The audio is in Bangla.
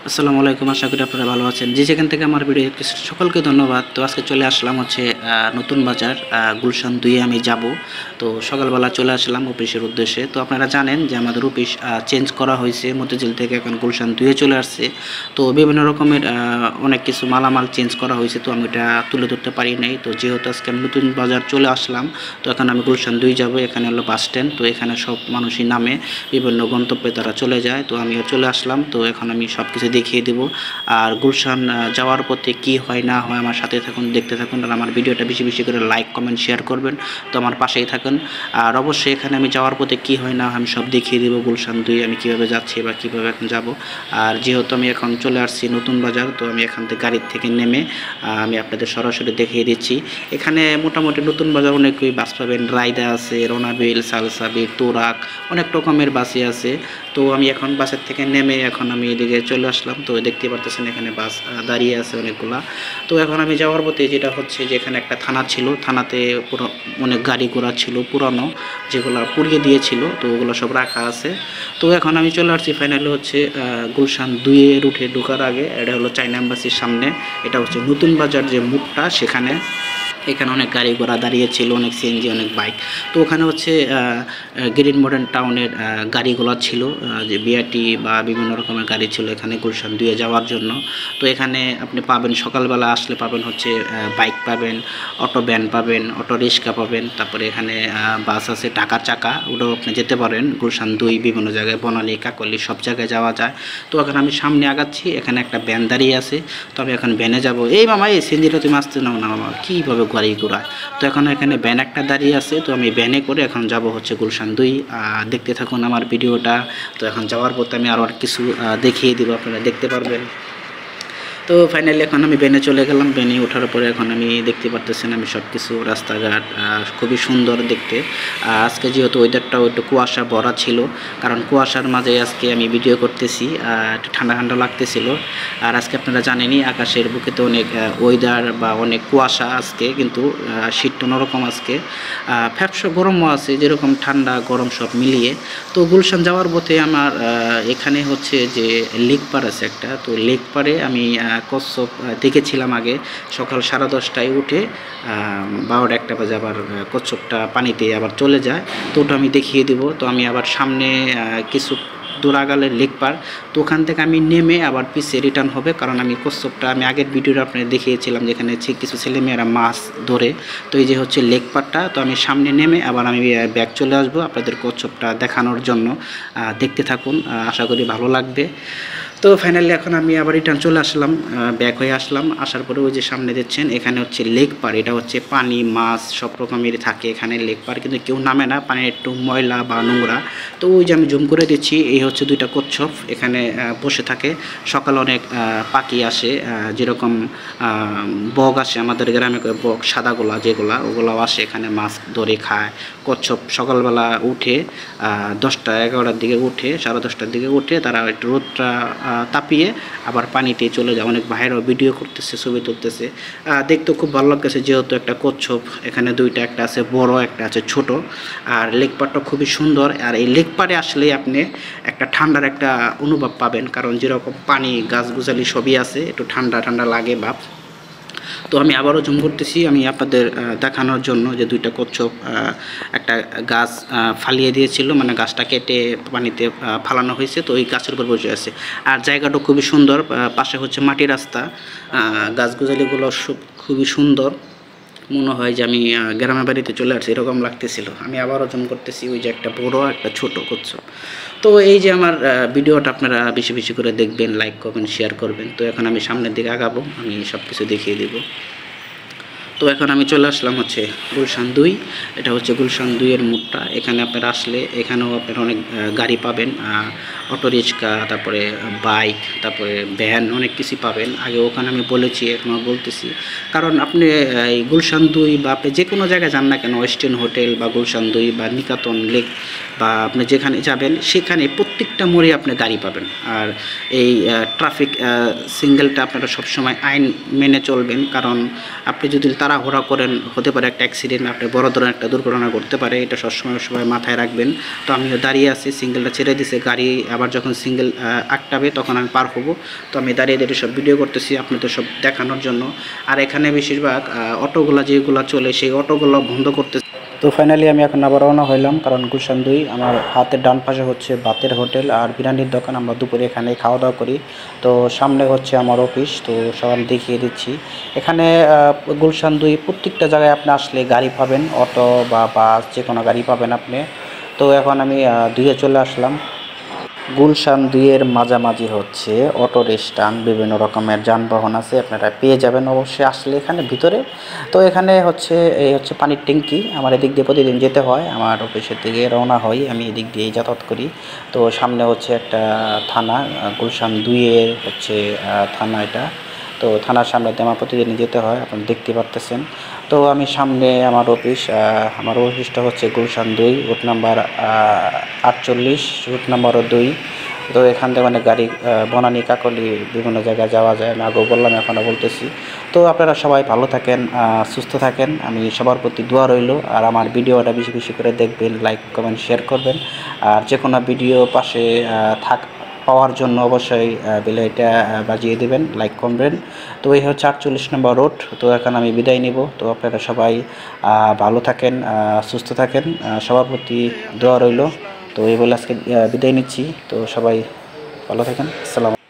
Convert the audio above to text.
আসসালামু আলাইকুম, আশা করি আপনারা ভালো আছেন। যে যেখান থেকে আমার ভিডিও দেখতেছেন সকলকে ধন্যবাদ। তো আজকে চলে আসলাম হচ্ছে নতুন বাজার গুলশান 2 আমি যাব। তো সকালবেলা চলে আসলাম অফিসের উদ্দেশ্যে। তো আপনারা জানেন যে আমাদের অফিস চেঞ্জ করা হয়েছে, মতিঝিল থেকে এখন গুলশান 2 চলে আসছে। তো বিভিন্ন রকমের অনেক কিছু মালামাল চেঞ্জ করা হয়েছে, তো আমি এটা তুলে ধরতে পারি নাই। তো যেহেতু আজকে আমি নতুন বাজার চলে আসলাম, তো এখন আমি গুলশান 2 যাব। এখানে হলো বাস স্ট্যান্ড, তো এখানে সব মানুষই নামে, বিভিন্ন গন্তব্যে তারা চলে যায়। তো আমিও চলে আসলাম। তো এখন আমি সব কিছু দেখিয়ে দেব। আর গুলশান যাওয়ার পথে কি হয় না হয় আমার সাথে থাকুন, দেখতে থাকুন। আর আমার ভিডিওটা বেশি বেশি করে লাইক কমেন্ট শেয়ার করবেন, তো আমার পাশেই থাকুন। আর অবশ্যই এখানে আমি যাওয়ার পথে কি হয় না আমি সব দেখিয়ে দেবো। গুলশান 2 আমি কিভাবে যাচ্ছি বা কিভাবে এখন যাব। আর যেহেতু আমি এখন চলে আসছি নতুন বাজার, তো আমি এখান থেকে গাড়ির থেকে নেমে আমি আপনাদের সরাসরি দেখিয়ে দিচ্ছি। এখানে মোটামুটি নতুন বাজার অনেকই বাস পাবেন, রায়দা আছে, রোনাবিল, সালসাবির, তোরাক, অনেক রকমের বাসই আছে। তো আমি এখন বাসের থেকে নেমে এখন আমি এদিকে চলে আসলাম। তো দেখতে পারতেছেন এখানে বাস দাঁড়িয়ে আছে অনেকগুলা। তো এখন আমি যাওয়ার পথে যেটা হচ্ছে যে এখানে একটা থানা ছিল, থানাতে পুরো অনেক গাড়ি ঘোড়া ছিল পুরানো, যেগুলো পুড়িয়ে দিয়েছিল, তো ওগুলো সব রাখা আছে। তো এখন আমি চলে আসছি ফাইনালি হচ্ছে গুলশান 2 এর উঠে ঢোকার আগে, এটা হলো চায়না এম্বাসির সামনে। এটা হচ্ছে নতুন বাজার যে মুখটা, সেখানে এখানে অনেক গাড়ি ঘোড়া দাঁড়িয়ে ছিল, অনেক সিএনজি, অনেক বাইক। তো ওখানে হচ্ছে গ্রিন মডার্ন টাউনের গাড়িগুলো ছিল, যে বিআরটি বা বিভিন্ন রকমের গাড়ি ছিল এখানে গুলশান 2 যাওয়ার জন্য। তো এখানে আপনি পাবেন, সকালবেলা আসলে পাবেন হচ্ছে বাইক পাবেন, অটো ভ্যান পাবেন, অটো রিক্সা পাবেন, তারপরে এখানে বাস আছে টাকার চাকা, ওটাও আপনি যেতে পারেন। গুলশান 2 বিভিন্ন জায়গায়, বনানী, কাকলি সব জায়গায় যাওয়া যায়। তো এখন আমি সামনে আগাচ্ছি, এখানে একটা ভ্যান দাঁড়িয়ে আছে। তো আমি এখন ভ্যানে যাব। এই মামা, এই সিএনজিটা তুমি আসতে নাও না মামা, কীভাবে গাড়ি ঘোড়ায়। তো এখন এখানে ভ্যান একটা দাঁড়িয়ে আছে, তো আমি ভ্যানে করে এখন যাব হচ্ছে গুলশান 2। দেখতে থাকুন আমার ভিডিওটা। তো এখন যাওয়ার পথে আমি আরও কিছু দেখিয়ে দিব, আপনারা দেখতে পারবেন। তো ফাইনালি এখন আমি ভ্যানে চলে গেলাম। ভ্যানে ওঠার পরে এখন আমি দেখতে পারতেছেন আমি সব কিছু রাস্তাঘাট খুবই সুন্দর দেখতে। আজকে যেহেতু ওয়েদারটাও একটু কুয়াশা ভরা ছিল, কারণ কুয়াশার মাঝে আজকে আমি ভিডিও করতেছি, একটু ঠান্ডা ঠান্ডা লাগতেছিল। আর আজকে আপনারা জানেনই আকাশের বুকে তো অনেক ওয়েদার বা অনেক কুয়াশা আজকে, কিন্তু শীতটা অন্যরকম আজকে, ফ্যাপসা গরমও আছে, যেরকম ঠান্ডা গরম সব মিলিয়ে। তো গুলশান যাওয়ার পথে আমার এখানে হচ্ছে যে লেক পার আছে একটা, তো লেক পারে আমি কচ্ছপ দেখেছিলাম আগে। সকাল 10:30টায় উঠে 12টা-1টা বাজে আবার কচ্ছপটা পানিতে আবার চলে যায়, তো ওটা আমি দেখিয়ে দেব। তো আমি আবার সামনে কিছু দোরাগালের লেক পার, তো ওখান থেকে আমি নেমে আবার পিছিয়ে রিটার্ন হবে, কারণ আমি কচ্ছপটা আমি আগের ভিডিওটা আপনাদের দেখিয়েছিলাম, যেখানে কিছু ছেলেমেয়েরা মাছ ধরে। তো এই যে হচ্ছে লেক পারটা, তো আমি সামনে নেমে আবার আমি ব্যাক চলে আসবো আপনাদের কচ্ছপটা দেখানোর জন্য। দেখতে থাকুন, আশা করি ভালো লাগবে। তো ফাইনালি এখন আমি আবার রিটার্ন চলে আসলাম, ব্যাক হয়ে আসলাম। আসার পরে ওই যে সামনে দেখছেন এখানে হচ্ছে লেক পার, এটা হচ্ছে পানি, মাছ সব রকমেরই থাকে এখানে লেক পার, কিন্তু কেউ নামে না, পানি একটু ময়লা বা নোংরা। তো ওই যে আমি জুম করে দিচ্ছি, এই হচ্ছে 2টা কচ্ছপ এখানে বসে থাকে। সকালে অনেক পাখি আসে, যেরকম বক আসে আমাদের গ্রামে, বক সাদাগুলা যেগুলা, ওগুলাও আসে এখানে, মাছ ধরে খায়। কচ্ছপ সকালবেলা উঠে 10টা-11টার দিকে উঠে, 10:30টার দিকে উঠে তারা একটু রোদটা তাপিয়ে আবার পানিতে চলে যায়। অনেক বাইরেও ভিডিও করতেছে, ছবি তুলতেছে, দেখতেও খুব ভালো লাগতেছে। যেহেতু একটা কচ্ছপ এখানে 2টা, একটা আছে বড়, একটা আছে ছোট। আর লেক পাড়টা খুবই সুন্দর। আর এই লেক পাড়ে আসলে আপনি একটা ঠান্ডার একটা অনুভব পাবেন, কারণ যেরকম পানি, গাছগুছালি সবই আছে, একটু ঠান্ডা ঠান্ডা লাগে ভাব। তো আমি আবারও জুম করতেছি আমি আপনাদের দেখানোর জন্য, যে 2টা কচ্ছপ একটা গাছ ফালিয়ে দিয়েছিল, মানে গাছটা কেটে পানিতে ফালানো হয়েছে, তো ওই গাছের উপর বসে আছে। আর জায়গাটা খুবই সুন্দর, পাশে হচ্ছে মাটির রাস্তা, গাছগুছালিগুলো খুবই সুন্দর। মনে হয় যে আমি গ্রামের বাড়িতে চলে আসছি এরকম লাগতেছিল। আমি আবারও জুম করতেছি, ওই যে একটা বড় একটা ছোট কচ্ছপ। তো এই যে আমার ভিডিওটা আপনারা বেশি বেশি করে দেখবেন, লাইক করবেন, শেয়ার করবেন। তো এখন আমি সামনের দিকে আগাবো, আমি সব কিছু দেখিয়ে দেবো। তো এখন আমি চলে আসলাম হচ্ছে গুলশান 2। এটা হচ্ছে গুলশান 2 এর মোড়টা। এখানে আপনারা আসলে এখানেও আপনারা অনেক গাড়ি পাবেন, অটো রিক্সা, তারপরে বাইক, তারপরে ভ্যান, অনেক কিছু পাবেন। আগে ওখানে আমি বলেছি, এখনও বলতেছি, কারণ আপনি এই গুলশান 2 বা আপনি যে কোনো জায়গায় যান না কেন, ওয়েস্টার্ন হোটেল বা গুলশান 2 বা নিকাতন লেক বা আপনি যেখানে যাবেন, সেখানে প্রত্যেকটা মোড়ে আপনি গাড়ি পাবেন। আর এই ট্রাফিক সিগন্যালটা আপনারা সবসময় আইন মেনে চলবেন, কারণ আপনি যদি তাড়াহুড়ো তাড়াহুড়া করেন, হতে পারে একটা অ্যাক্সিডেন্ট, আপনি বড় ধরনের একটা দুর্ঘটনা ঘটতে পারে, এটা সবসময় সবাই মাথায় রাখবেন। তো আমিও দাঁড়িয়ে আছি, সিঙ্গেলটা ছেড়ে দিছে, গাড়ি আবার যখন সিঙ্গেল আটকাবে তখন আমি পার হব। তো আমি দাঁড়িয়ে দাঁড়িয়ে সব ভিডিও করতেছি আপনাদের সব দেখানোর জন্য। আর এখানে বেশিরভাগ অটোগুলা যেগুলো চলে সেই অটোগুলো বন্ধ করতে। তো ফাইনালি আমি এখন আবার রওনা হইলাম, কারণ গুলশান 2 আমার হাতের ডান পাশে হচ্ছে বাতের হোটেল আর বিরিয়ানির দোকান। আমরা দুপুরে এখানে খাওয়া দাওয়া করি। তো সামনে হচ্ছে আমার অফিস, তো সবাই দেখিয়ে দিচ্ছি। এখানে গুলশান 2 প্রত্যেকটা জায়গায় আপনি আসলে গাড়ি পাবেন, অটো বা বাস যে কোনো গাড়ি পাবেন আপনি। তো এখন আমি 2-এ চলে আসলাম। গুলশান 2-এর মাঝামাঝি হচ্ছে অটো স্ট্যান্ড, বিভিন্ন রকমের যানবাহন আছে, আপনারা পেয়ে যাবেন অবশ্যই আসলে এখানে ভিতরে। তো এখানে হচ্ছে এই হচ্ছে পানির ট্যাঙ্কি, আমার এদিক দিয়ে প্রতিদিন যেতে হয়, আমার অফিসের দিকে রওনা হই, আমি এদিক দিয়েই যাতায়াত করি। তো সামনে হচ্ছে একটা থানা, গুলশান 2-এর হচ্ছে থানা এটা। তো থানার সামনে দিয়ে আমার প্রতিদিন যেতে হয়, আপনারা দেখতে পারতেছেন। তো আমি সামনে আমার অফিস, আমার অফিসটা হচ্ছে গুলশান 2, রুট নাম্বার 48, রুট নাম্বারও 2। তো এখান থেকে অনেক গাড়ি বনানী কাকলি বিভিন্ন জায়গায় যাওয়া যায়, আমি আগেও বললাম এখনও বলতেছি। তো আপনারা সবাই ভালো থাকেন, সুস্থ থাকেন, আমি সবার প্রতি দোয়া রইল। আর আমার ভিডিওটা বেশি বেশি করে দেখবেন, লাইক কমেন্ট শেয়ার করবেন। আর যে কোনো ভিডিও পাশে পাওয়ার জন্য অবশ্যই বেলাইটা বাজিয়ে দেবেন, লাইক করবেন। তো এই হচ্ছে 48 নম্বর রোড। তো এখন আমি বিদায় নিব। তো আপনারা সবাই ভালো থাকেন, সুস্থ থাকেন, সবার প্রতি দোয়া রইল। তো এই বলে আজকে বিদায় নিচ্ছি। তো সবাই ভালো থাকেন, আসসালাম।